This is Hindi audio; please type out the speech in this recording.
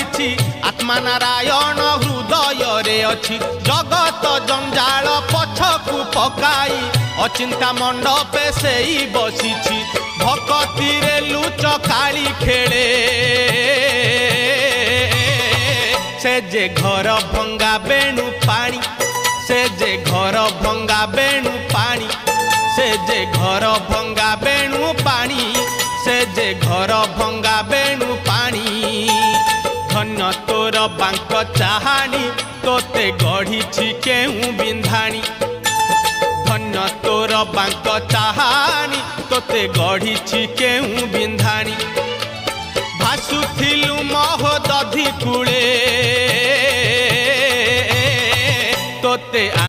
गढ़ी आत्मा नारायण हृदय रे अच्छी जगत जंजाल पछकु पकाई अचिंता मंडपे से बसी भक्ति रे लुच काली खेले से जे घर भंगा बेणु पानी से जे घर भंगा बेणु पानी से जे घर भंगा बेणु पानी से जे घर भंगा बेणु पानी धन्य तोर बांक चाहानी तोते गढ़ी केहू बिंधाणी धन्य तोर बांक चाहानी तोते गढ़ी केहू बिंधाणी भासुथिलु महोदधि कूले तोते